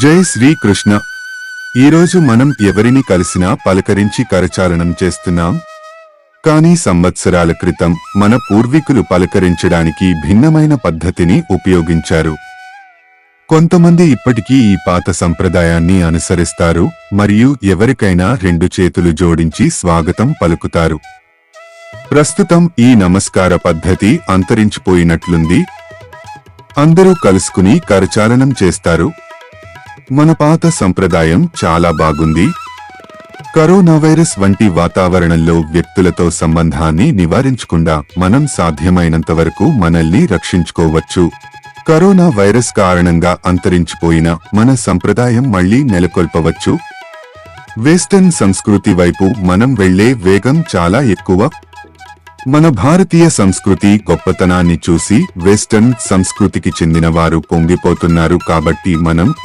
జై శ్రీకృష్ణ. ఈరోజు మనం ఎవరిని కలిసినా పలకరించి కరచాలనం చేస్తున్నాం. కానీ సంవత్సరాల క్రితం మన పూర్వీకులు పలకరించడానికి భిన్నమైన పద్ధతిని ఉపయోగించారు. కొంతమంది ఇప్పటికీ ఈ పాత సంప్రదాయాన్ని అనుసరిస్తారు మరియు ఎవరికైనా రెండు చేతులు జోడించి స్వాగతం పలుకుతారు. ప్రస్తుతం ఈ నమస్కార పద్ధతి అంతరించిపోయినట్లుంది. అందరూ కలుసుకుని కరచాలనం చేస్తారు. మన పాత సంప్రదాయం చాలా బాగుంది. కరోనా వైరస్ వంటి వాతావరణంలో వ్యక్తులతో సంబంధాన్ని నివారించకుండా మనం సాధ్యమైనంతవరకు మనల్ని రక్షించుకోవచ్చు. కరోనా వైరస్ కారణంగా అంతరించిపోయిన మన సంప్రదాయం మళ్లీ నెలకొల్పవచ్చు. వెస్టర్న్ సంస్కృతి వైపు మనం వెళ్లే వేగం చాలా ఎక్కువ. మన భారతీయ సంస్కృతి గొప్పతనాన్ని చూసి వెస్టర్న్ సంస్కృతికి చెందిన వారు పొంగిపోతున్నారు. కాబట్టి మనం